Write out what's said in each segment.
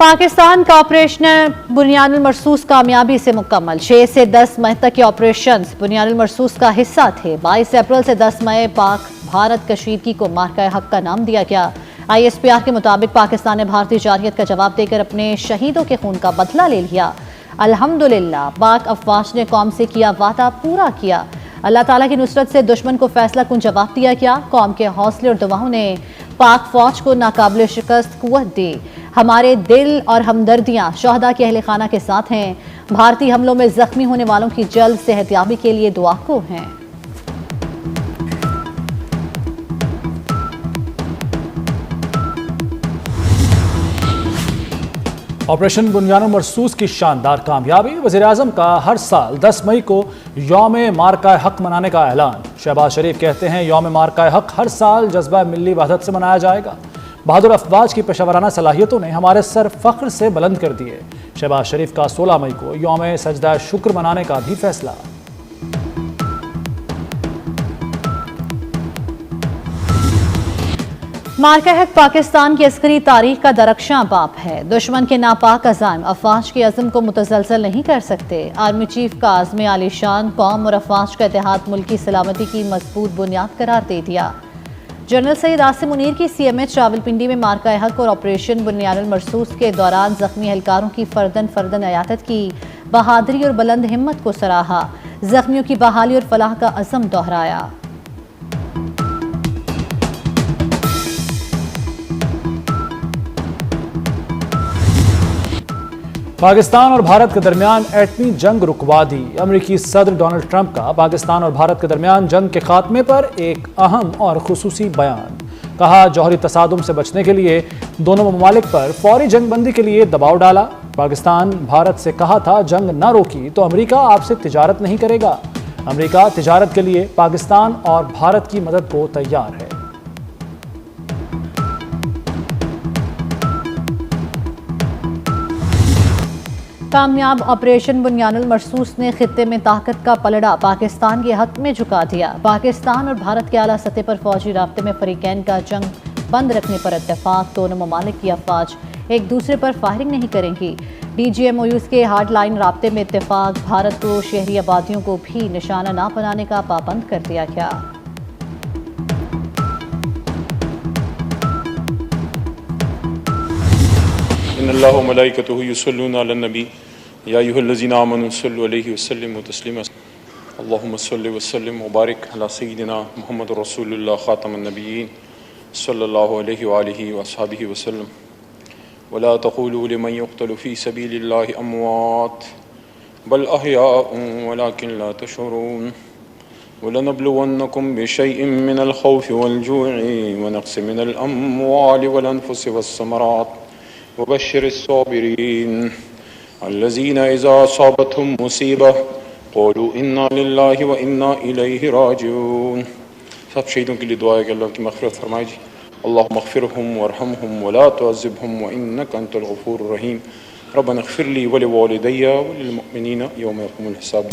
पाकिस्तान का ऑपरेशन बुनियानुल मरसूस कामयाबी से मुकम्मल। 6 से 10 मई तक के ऑपरेशंस बुनियानुल मरसूस का हिस्सा थे। 22 अप्रैल से 10 मई पाक भारत कशीदगी को मार्का हक का नाम दिया गया। ISPR के मुताबिक पाकिस्तान ने भारतीय जारहियत का जवाब देकर अपने शहीदों के खून का बदला ले लिया। अल्हम्दुलिल्लाह, पाक अफवाज ने कौम से किया वादा पूरा किया। अल्लाह ताला की नुसरत से दुश्मन को फैसला कुन जवाब दिया गया। कौम के हौसले और दुआओं ने पाक फौज को नाकाबिल शिकस्त कुव्वत दी। हमारे दिल और हमदर्दियां शहदा के अहले खाना के साथ हैं। भारतीय हमलों में जख्मी होने वालों की जल्द सेहतयाबी के लिए दुआ को हैं। ऑपरेशन बुनियानुल मरसूस की शानदार कामयाबी। वज़ीर-ए-आज़म का हर साल 10 मई को यौम मार्का हक मनाने का ऐलान। शहबाज शरीफ कहते हैं यौम मार्का हक हर साल जज्बा मिली वहदत से मनाया जाएगा। बहादुर अफवाज की पेशावराना सलाहियतों ने हमारे सर फख्र से बुलंद कर दिए। शहबाज शरीफ का 16 मई को यौम सजदा शुक्र मनाने का भी फैसला। मार्का हक पाकिस्तान की अस्करी तारीख का दरख्शां बाप है। दुश्मन के नापाक अज़ाइम अफवाज के अज़म को मुतसलसल नहीं कर सकते। आर्मी चीफ का आज़म आलीशान कौम और अफवाज का इत्तेहाद मुल्क की सलामती की मजबूत बुनियाद करार दे दिया। जनरल सैयद आसिम मुनीर की CMH रावलपिंडी में मार्का हक और ऑपरेशन बुनियानुल मरसूस के दौरान जख्मी एहलकारों की फर्दन अयादत की। बहादुरी और बुलंद हिम्मत को सराहा। जख्मियों की बहाली और फलाह का अज़म दोहराया। पाकिस्तान और भारत के दरमियान एटमी जंग रुकवा दी। अमेरिकी सदर डोनाल्ड ट्रंप का पाकिस्तान और भारत के दरमियान जंग के खात्मे पर एक अहम और खुसूसी बयान। कहा, जौहरी तसादुम से बचने के लिए दोनों ममालिक पर फौरी जंग बंदी के लिए दबाव डाला। पाकिस्तान भारत से कहा था जंग न रोकी तो अमेरिका आपसे तिजारत नहीं करेगा। अमेरिका तिजारत के लिए पाकिस्तान और भारत की मदद को तैयार है। कामयाब ऑपरेशन बुनियानुल मरसूस ने खित्ते में ताकत का पलड़ा पाकिस्तान के हक में झुका दिया। पाकिस्तान और भारत के आला सतह पर फौजी राब्ते में फरीकैन का जंग बंद रखने पर इत्तेफाक। दोनों ममालिक की अफवाज एक दूसरे पर फायरिंग नहीं करेंगी। DGMOUs के हार्ड लाइन राब्ते में इत्तेफाक। भारत को शहरी आबादियों को भी निशाना ना बनाने का पाबंद कर दिया गया। इन्नल्लाह व मलाइकतुहु युसल्लूना अलन नबी या अय्युहल्लज़ीना आमनू सल्लु अलैहि वसल्लिमु तस्लीमा। अल्लाहुम्मा सल्लि व सल्लिम व बारिक अला सय्यिदिना मुहम्मद रसूलुल्लाह खातमुन नबिय्यीन सल्लल्लाहु अलैहि व आलिहि व अस्हाबिहि वसल्लम। वला तक़ूलू लिमन युक़्तलु फ़ी सबीलिल्लाहि अमवात बल अहयाउन वलाकिन ला तशऊरून। वलनब्लुवन्नकुम बिशैइन मिनल खौफ़ि वल जू'i व नक़्सिन मिनल अम्वालि वल अनफ़ुसि वस्समरात वबश्शिरिस साबिरीन अल्लज़ीना इज़ा असाबतहुम मुसीबह क़ालू इन्ना लिल्लाहि व इन्ना इलैहि राजिऊन। सब शहीदों के लिए दुआ है कि अल्लाह की मग़फ़िरत फरमाए जी। अल्लाहुम्मा अग़फ़िरहुम वरहमहुम वला तुअज़्ज़िबहुम व इन्नका अंतल गफ़ूरुर रहीम। रब्बना अग़फ़िर ली व लिवालिदैया व लिलमुअमिनीना यौम यक़ूमुल हिसाब।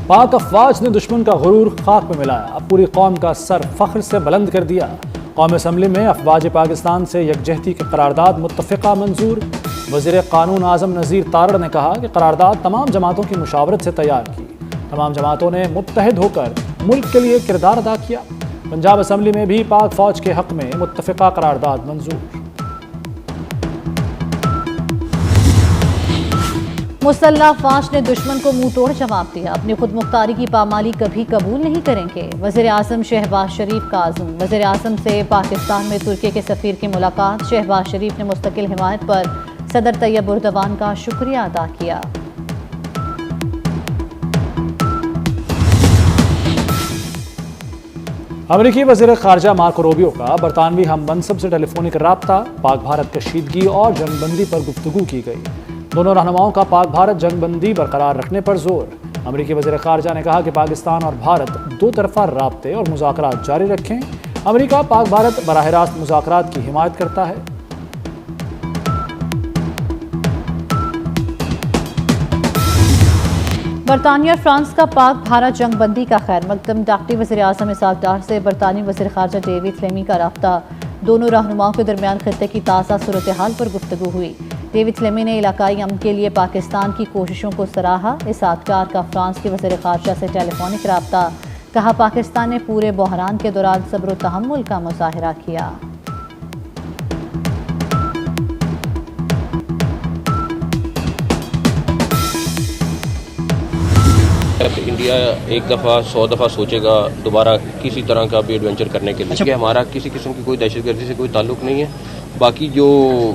पाक अफवाज ने दुश्मन का गुरूर खाक में मिलाया। पूरी कौम का सर फख्र से बुलंद कर दिया। कौमी असम्बली में अफवाज पाकिस्तान से यकजहती की करारदाद मुत्तफ़िक़ा मंजूर। वज़ीर क़ानून आज़म नज़ीर तारड़ ने कहा कि करारदाद तमाम जमातों की मुशावरत से तैयार की। तमाम जमातों ने मुत्तहिद होकर मुल्क के लिए किरदार अदा किया। पंजाब असम्बली में भी पाक फ़ौज के हक़ में मुत्तफ़िक़ा करारदाद मंजूर। मुसल्लह अफवाज ने दुश्मन को मुंह तोड़ जवाब दिया। अपनी खुद मुख्तारी की पामाली कभी कबूल नहीं करेंगे। वज़ीर-ए-आज़म शहबाज शरीफ का आज़म। वज़ीर-ए-आज़म से पाकिस्तान में तुर्की के सफ़ीर की मुलाकात। शहबाज शरीफ ने मुस्तकिल हिमायत पर सदर तैयब उर्दवान का शुक्रिया अदा किया। अमेरिकी वज़ीर ख़ारजा मार्को रूबियो का बरतानवी हम मनसब से टेलीफोनिक राब्ता। पाक भारत कशीदगी और जंगबंदी पर गुफ्तगू की गई। दोनों रहनुमाओं का पाक भारत जंगबंदी बरकरार रखने पर जोर। अमेरिकी वज़ीर ख़ारजा ने कहा कि पाकिस्तान और भारत दो तरफ़ा राब्ते और मुज़ाकरात जारी रखें। अमेरिका पाक भारत बराह रास्त मुज़ाकरात की हिमायत करता है। बरतानिया और फ्रांस का पाक भारत जंगबंदी का खैर मकदम। डाक्टी वज़ीर-ए-आज़म इसहाक़ डार से बरतानी वज़ीर ख़ारजा डेविड फ्लेमी का रब्ता। दोनों रहनुमाओं के दरमियान खित्ते की ताज़ा सूरत हाल पर गुफ्तगू हुई। ڈیوڈ سلیمی نے علاقائی امن کے لیے پاکستان کی کوششوں کو سراہا۔ اسحاق ڈار کا فرانس کے وزیر خارجہ سے ٹیلی فونک رابطہ، کہا پاکستان نے پورے بحران کے دوران صبر و تحمل کا مظاہرہ کیا۔ انڈیا ایک دفعہ 100 دفعہ سوچے گا دوبارہ کسی طرح کا بھی ایڈونچر کرنے کے لیے کہ ہمارا کسی قسم کی کوئی دہشت گردی سے کوئی تعلق نہیں ہے۔ باقی جو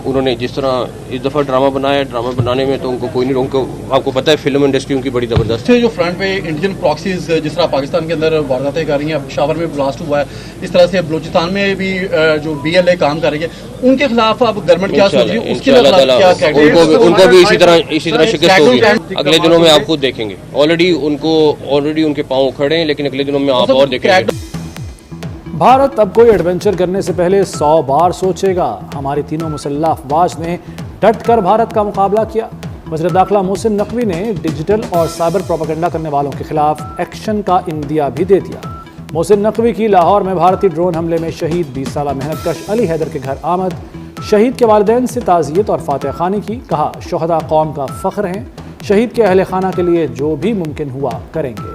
انہوں نے جس طرح اس دفعہ ڈرامہ بنایا، ڈرامہ بنانے میں تو ان کو کوئی نہیں، ان کو آپ کو پتہ ہے فلم انڈسٹری ان کی بڑی زبردست ہے۔ جو فرنٹ پہ انڈین پراکسیز جس طرح پاکستان کے اندر وارداتیں کر رہی ہیں، اب پشاور میں بلاسٹ ہوا ہے، اس طرح سے بلوچستان میں بھی جو BLA کام کر رہی ہے، ان کے خلاف اب گورنمنٹ کیا سوچ رہی ہے؟ اس کے خلاف کیا ان کو بھی اسی طرح شکست ہوگی۔ اگلے دنوں میں آپ خود دیکھیں گے، آلریڈی ان کے پاؤں کھڑے ہیں، لیکن اگلے دنوں میں آپ اور دیکھیں گے۔ بھارت اب کوئی ایڈونچر کرنے سے پہلے 100 بار سوچے گا۔ ہماری تینوں مسلح افواج نے ڈٹ کر بھارت کا مقابلہ کیا۔ وزیر داخلہ محسن نقوی نے ڈیجیٹل اور سائبر پروپیگنڈا کرنے والوں کے خلاف ایکشن کا عندیہ بھی دے دیا۔ محسن نقوی کی لاہور میں بھارتی ڈرون حملے میں شہید 20 سالہ محنت کش علی حیدر کے گھر آمد، شہید کے والدین سے تعزیت اور فاتح خوانی کی، کہا شہداء قوم کا فخر ہیں، شہید کے اہل خانہ کے لیے جو بھی ممکن ہوا کریں گے۔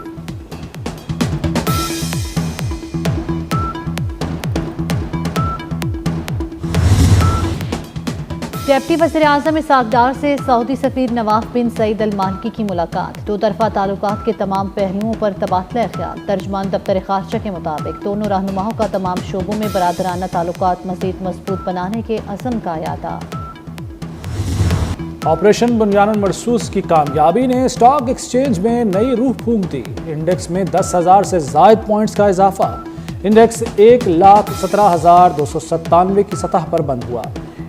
ڈپٹی وزیر اعظم اسحاق ڈار سے سعودی سفیر نواف بن سعید المالکی کی ملاقات، دو طرفہ تعلقات کے تمام پہلوؤں پر تبادلہ خیال۔ ترجمان دفتر خارجہ کے مطابق دونوں رہنماؤں کا تمام شعبوں میں برادرانہ تعلقات مزید مضبوط بنانے کے عزم کا اعادہ۔ آپریشن بنیان المرصوص کی کامیابی نے اسٹاک ایکسچینج میں نئی روح پھونک دی۔ انڈیکس میں 10,000 سے زائد پوائنٹس کا اضافہ، انڈیکس 1,17,297 کی سطح پر بند ہوا۔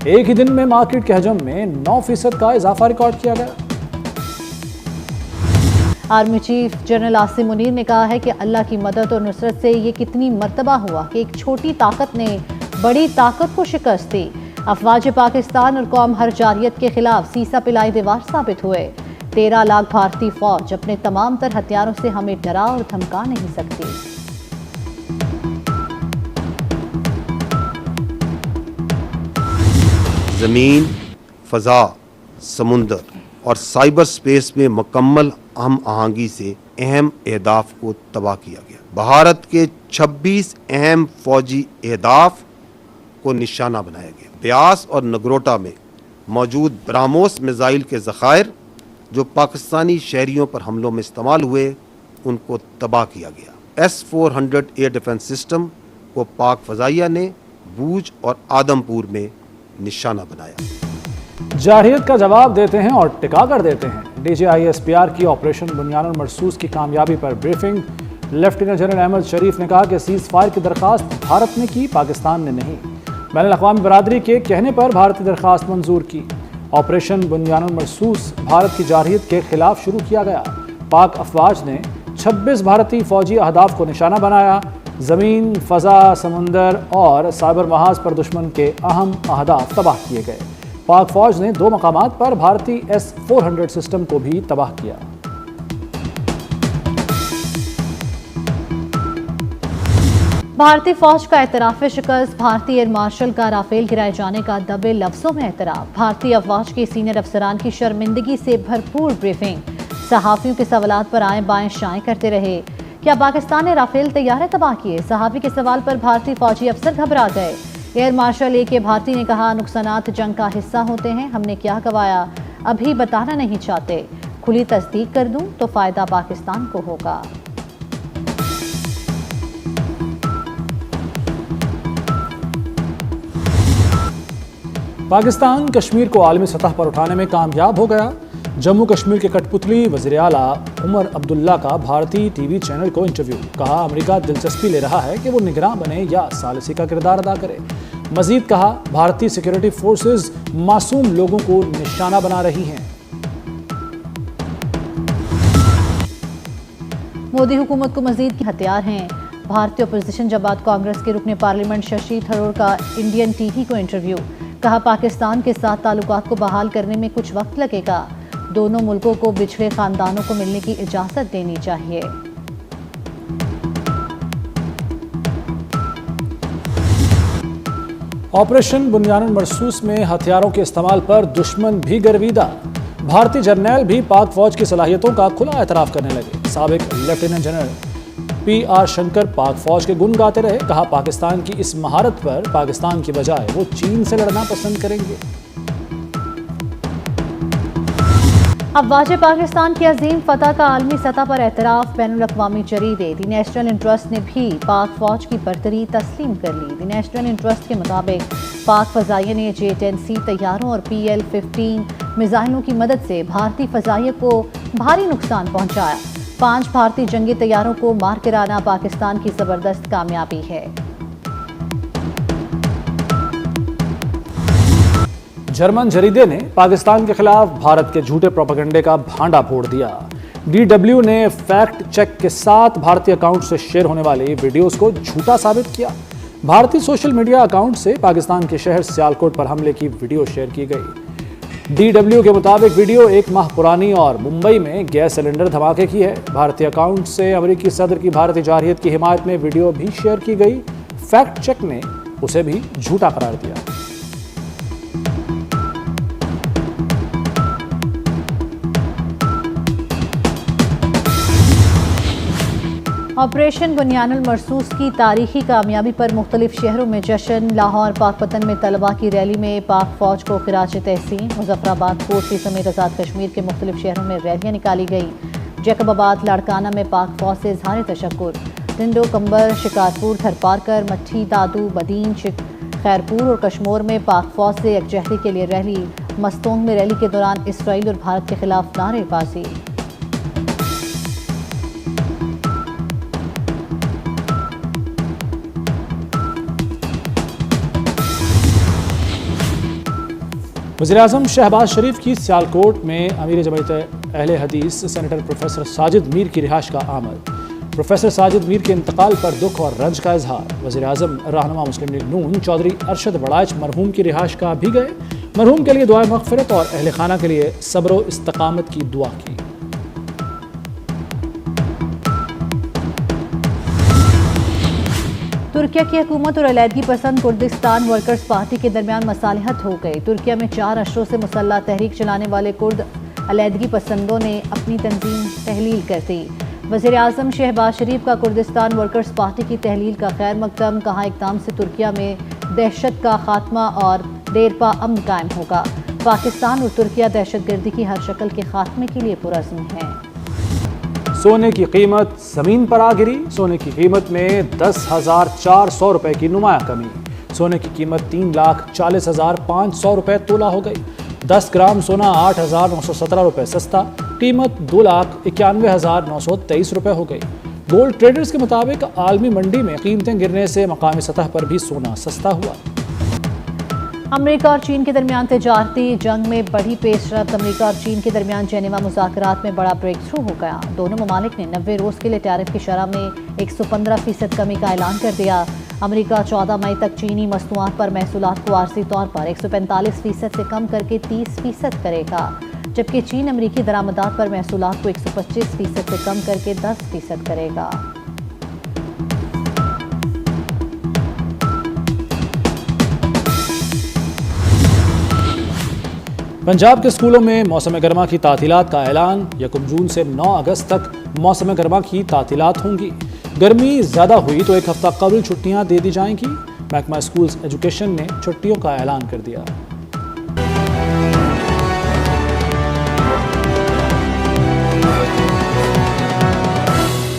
ایک ہی دن میں مارکیٹ کے حجم میں 9% کا اضافہ ریکارڈ کیا گیا۔ Army chief general Asim Munir نے کہا ہے کہ اللہ کی مدد اور نصرت سے یہ کتنی مرتبہ ہوا کہ ایک چھوٹی طاقت نے بڑی طاقت کو شکست دی۔ افواج پاکستان اور قوم ہر جارحیت کے خلاف سیسا پلائی دیوار ثابت ہوئے۔ 13 لاکھ بھارتی فوج اپنے تمام تر ہتھیاروں سے ہمیں ڈرا اور دھمکا نہیں سکتی۔ زمین، فضا، سمندر اور سائبر سپیس میں مکمل ہم آہنگی سے اہم اہداف کو تباہ کیا گیا۔ بھارت کے 26 اہم فوجی اہداف کو نشانہ بنایا گیا۔ بیاس اور نگروٹا میں موجود براموس میزائل کے ذخائر جو پاکستانی شہریوں پر حملوں میں استعمال ہوئے ان کو تباہ کیا گیا۔ S-400 ایئر ڈیفنس سسٹم کو پاک فضائیہ نے بوجھ اور آدم پور میں نشانہ بنایا۔ جارحیت کا جواب دیتے ہیں اور ٹکا کر دیتے ہیں۔ DGISPR کی آپریشن بنیان المرصوص کی کامیابی پر بریفنگ۔ لیفٹیننٹ جنرل احمد شریف نے کہا کہ سیز فائر کی درخواست بھارت نے کی، پاکستان نے نہیں۔ بین الاقوامی برادری کے کہنے پر بھارتی درخواست منظور کی۔ آپریشن بنیان المرصوص بھارت کی جارحیت کے خلاف شروع کیا گیا۔ پاک افواج نے 26 بھارتی فوجی اہداف کو نشانہ بنایا۔ زمین، فضا، سمندر اور سائبر محاذ پر دشمن کے اہم اہداف تباہ کیے گئے۔ پاک فوج نے 2 مقامات پر بھارتی S-400 سسٹم کو بھی تباہ کیا۔ بھارتی فوج کا اعتراف شکست، بھارتی ایئر مارشل کا رافیل گرائے جانے کا دبے لفظوں میں اعتراف۔ بھارتی افواج کے سینئر افسران کی شرمندگی سے بھرپور بریفنگ، صحافیوں کے سوالات پر آئیں بائیں شائیں کرتے رہے۔ کیا پاکستان نے رافیل طیارے تباہ کیے؟ صحافی کے سوال پر بھارتی فوجی افسر گھبرا گئے۔ Air marshal A.K. بھارتی نے کہا نقصانات جنگ کا حصہ ہوتے ہیں، ہم نے کیا گوایا ابھی بتانا نہیں چاہتے، کھلی تصدیق کر دوں تو فائدہ پاکستان کو ہوگا۔ پاکستان کشمیر کو عالمی سطح پر اٹھانے میں کامیاب ہو گیا۔ جموں کشمیر کے کٹ پتلی وزیر اعلیٰ عمر عبداللہ کا بھارتی ٹی وی چینل کو انٹرویو، کہا امریکہ دلچسپی لے رہا ہے کہ وہ نگراں بنے یا ثالثی کا کردار ادا کرے۔ مزید کہا بھارتی سیکورٹی فورسز معصوم لوگوں کو نشانہ بنا رہی ہیں۔ مودی حکومت کو مزید ہتھیار ہیں۔ بھارتی اپوزیشن جماعت کانگریس کے رکن پارلیمنٹ ششی تھرور کا انڈین ٹی وی کو انٹرویو، کہا پاکستان کے ساتھ تعلقات کو بحال کرنے میں کچھ وقت لگے گا، دونوں ملکوں کو بچھڑے خاندانوں کو ملنے کی اجازت دینی چاہیے۔ ऑपरेशन बुनियानुल मरसूस में हथियारों के इस्तेमाल पर दुश्मन भी गर्विदा। भारतीय जर्नैल भी पाक फौज की सलाहियतों का खुला एतराफ़ करने लगे। साबिक लेफ्टिनेंट जनरल PR शंकर पाक फौज के गुण गाते रहे। कहा, पाकिस्तान की इस महारत पर पाकिस्तान की बजाय वो चीन से लड़ना पसंद करेंगे। अफवाज पाकिस्तान की अजीम फतह का आलमी सतह पर एतराफ़। बैनुल-अक़वामी जरीदे द नेशनल इंटरेस्ट ने भी पाक फौज की बरतरी तस्लीम कर ली। द नेशनल इंटरेस्ट के मुताबिक पाक फ़ज़ाइया ने J-10C तैयारों और PL-15 मिज़ाइलों की मदद से भारतीय फ़ज़ाइया को भारी नुकसान पहुंचाया। 5 भारतीय जंगी तैयारों को मार गिराना पाकिस्तान की ज़बरदस्त कामयाबी है। जर्मन जरीदे ने पाकिस्तान के खिलाफ भारत के झूठे प्रोपेगेंडे का भांडा फोड़ दिया। DW ने फैक्ट चेक के साथ भारतीय अकाउंट से शेयर होने वाले वीडियोस को झूठा साबित किया। भारतीय सोशल मीडिया अकाउंट से पाकिस्तान के शहर सियालकोट पर हमले की वीडियो शेयर की गई। DW के मुताबिक वीडियो 1 माह पुरानी और मुंबई में गैस सिलेंडर धमाके की है। भारतीय अकाउंट से अमेरिकी सदर की भारतीय जारहियत की हिमायत में वीडियो भी शेयर की गई। फैक्ट चेक ने उसे भी झूठा करार दिया। ऑपरेशन बुनियानुल मरसूस की तारीखी कामयाबी पर मुख्तलिफ शहरों में जश्न। लाहौर पाकपतन में तलबा की रैली में पाक फौज को खिराज तहसीन। मुजफ्फराबाद, कोटली समेत आज़ाद कश्मीर के मुख्तलिफ शहरों में रैलियाँ निकाली गई। जैकबाबाद, लाड़काना में पाक फौज से इजहार तशक्कुर। टिंडो, कंबर, शिकारपुर, थरपारकर, मट्ठी, दादू, बदीन, खैरपुर और कश्मोर में पाक फौज से यकजहती के लिए रैली। मस्तोंग में रैली के दौरान इसराइल और भारत के खिलाफ नारेबाजी। वज़ीर-ए-आज़म शहबाज शरीफ की सियालकोट में अमीर जमात अहले हदीस सेनेटर प्रोफेसर साजिद मीर की रिहाइश का आमद। प्रोफेसर साजिद मीर के इंतकाल पर दुख और रंज का इजहार। वज़ीर-ए-आज़म रहनुमा मुस्लिम लीग नून चौधरी अरशद बड़ाइच मरहूम की रिहाइश का भी गए। मरहूम के लिए दुआ मग़फ़िरत और अहले खाना के लिए सब्र व इस्तकामत की दुआ की। तुर्किया की हुकूमत और अलैदगी पसंद कुर्दिस्तान वर्कर्स पार्टी के दरमियान मसालिहत हो गई। तुर्किया में 4 अशरों से मुसल्लह तहरीक चलाने वाले कुर्द अलैदगी पसंदों ने अपनी तंजीम तहलील कर दी। वज़ीर-ए-आज़म शहबाज शरीफ का कुर्दिस्तान वर्कर्स पार्टी की तहलील का खैर मकदम। कहा, इक़दाम से तुर्किया में दहशत का खात्मा और देरपा अमन कायम होगा। पाकिस्तान और तुर्किया दहशतगर्दी की हर शक्ल के खात्मे के लिए पुरअज़्म हैं। सोने की कीमत ज़मीन पर आ गिरी। सोने की कीमत में 10,400 रुपए की नुमाया कमी। सोने की कीमत 3,40,500 रुपए तोला हो गई। 10 ग्राम सोना 8,917 रुपए सस्ता। कीमत 2,91,923 रुपए हो गई। गोल्ड ट्रेडर्स के मुताबिक आलमी मंडी में कीमतें गिरने से मकामी सतह पर भी सोना सस्ता हुआ। अमेरिका और चीन के दरमियान तजारती जंग में बड़ी पेशरफ्त। अमेरिका और चीन के दरमियान जेनेवा मुज़ाकरात में बड़ा ब्रेक थ्रू हो गया। दोनों ममालिक ने 90 रोज़ के लिए टैरिफ की शरह में 115% कमी का ऐलान कर दिया। अमेरिका 14 मई तक चीनी मस्तूआत पर महसूलात को आर्जी तौर पर 145% से कम करके 30% करेगा, जबकि चीन अमेरिकी दरामदात पर महसूलात को 125% से कम करके 10% करेगा। पंजाब के स्कूलों में मौसम गर्मा की तातीलात का ऐलान। 1 जून से 9 अगस्त तक मौसम गर्मा की तातीलात होंगी। गर्मी ज़्यादा हुई तो 1 हफ्ता कबल छुट्टियां दे दी जाएंगी। महकमा स्कूल्स एजुकेशन ने छुट्टियों का ऐलान कर दिया।